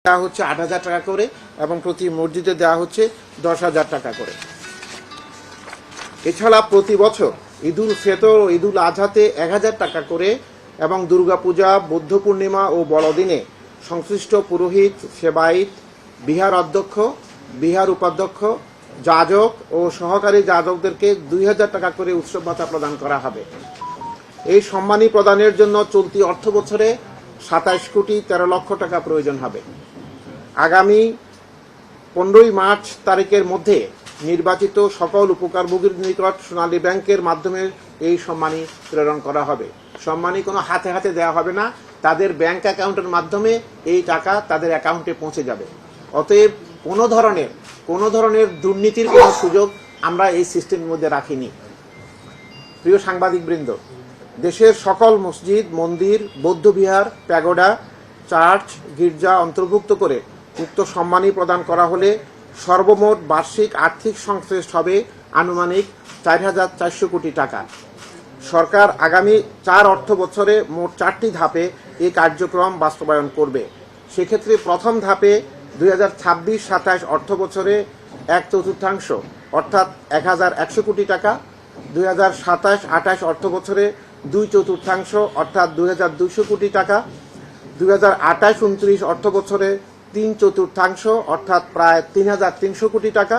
দেওয়া হচ্ছে ৮,০০০ টাকা করে এবং প্রতি মসজিদে দেওয়া হচ্ছে ১০,০০০ টাকা করে। এছাড়া প্রতি বছর ঈদুল ফিতর ও ঈদুল আজহাতে ১,০০০ টাকা করে এবং দুর্গাপূজা, বৌদ্ধ পূর্ণিমা ও বড়দিনে সংশ্লিষ্ট পুরোহিত, সেবায়িত, বিহার অধ্যক্ষ, বিহার উপাধ্যক্ষ, যাজক ও সহকারী যাজকদেরকে ২,০০০ টাকা করে উৎসব ভাতা প্রদান করা হবে। এই সম্মানী প্রদানের জন্য চলতি অর্থ বছরে ২৭ কোটি ১৩ লক্ষ টাকা প্রয়োজন হবে। আগামী ১৫ই মার্চ তারিখের মধ্যে নির্বাচিত সকল উপকারভোগীর নিকট সোনালী ব্যাংকের মাধ্যমে এই সম্মানী প্রেরণ করা হবে। সম্মানী কোনো হাতে হাতে দেওয়া হবে না, তাদের ব্যাংক অ্যাকাউন্টের মাধ্যমে এই টাকা তাদের অ্যাকাউন্টে পৌঁছে যাবে। অতএব কোনো ধরনের দুর্নীতির কোনো সুযোগ আমরা এই সিস্টেমের মধ্যে রাখিনি। প্রিয় সাংবাদিকবৃন্দ, দেশের সকল মসজিদ, মন্দির, বৌদ্ধবিহার, প্যাগোডা, চার্চ, গির্জা অন্তর্ভুক্ত করে উক্ত সম্মানী প্রদান করা হলে সর্বমোট বার্ষিক আর্থিক সংশ্লেষ হবে আনুমানিক ৪,৪০০ কোটি টাকা। সরকার আগামী ৪ অর্থ বছরে মোট ৪টি ধাপে এই কার্যক্রম বাস্তবায়ন করবে। সেক্ষেত্রে প্রথম ধাপে ২০২৬-২৭ অর্থ বছরে ১/৪ অর্থাৎ ১,১০০ কোটি টাকা, ২০২৭-২৮ অর্থ বছরে ২/৪ অর্থাৎ ২,২০০ কোটি টাকা, ২০২৮-২৯ অর্থ বছরে ৩/৪ অর্থাৎ প্রায় ৩,৩০০ কোটি টাকা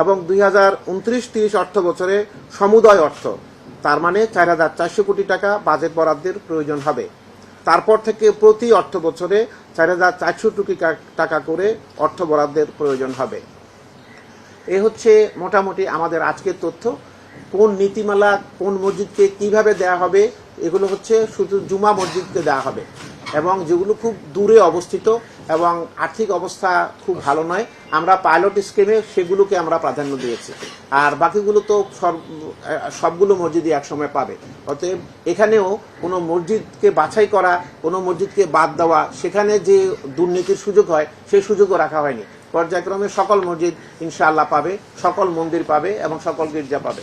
এবং ২০২৯-৩০ অর্থ বছরে সমুদয় অর্থ তার মানে ৪,৪০০ কোটি টাকা বাজেট বরাদ্দের প্রয়োজন হবে। তারপর থেকে প্রতি অর্থ বছরে ৪,৪০০ কোটি টাকা করে অর্থ বরাদ্দের প্রয়োজন হবে। এ হচ্ছে মোটামুটি আমাদের আজকের তথ্য। কোন নীতিমালা কোন মসজিদকে কিভাবে দেয়া হবে এগুলো হচ্ছে শুধু জুমা মসজিদকে দেওয়া হবে এবং যেগুলো খুব দূরে অবস্থিত এবং আর্থিক অবস্থা খুব ভালো নয়, আমরা পাইলট স্কিমে সেগুলোকে আমরা প্রাধান্য দিয়েছি। আর বাকিগুলো তো সবগুলো মসজিদই একসময় পাবে। অতএব এখানেও কোনো মসজিদকে বাছাই করা, কোনো মসজিদকে বাদ দেওয়া, সেখানে যে দুর্নীতির সুযোগ হয় সেই সুযোগও রাখা হয়নি। পর্যায়ক্রমে সকল মসজিদ ইনশাআল্লাহ পাবে, সকল মন্দির পাবে এবং সকল গির্জা পাবে।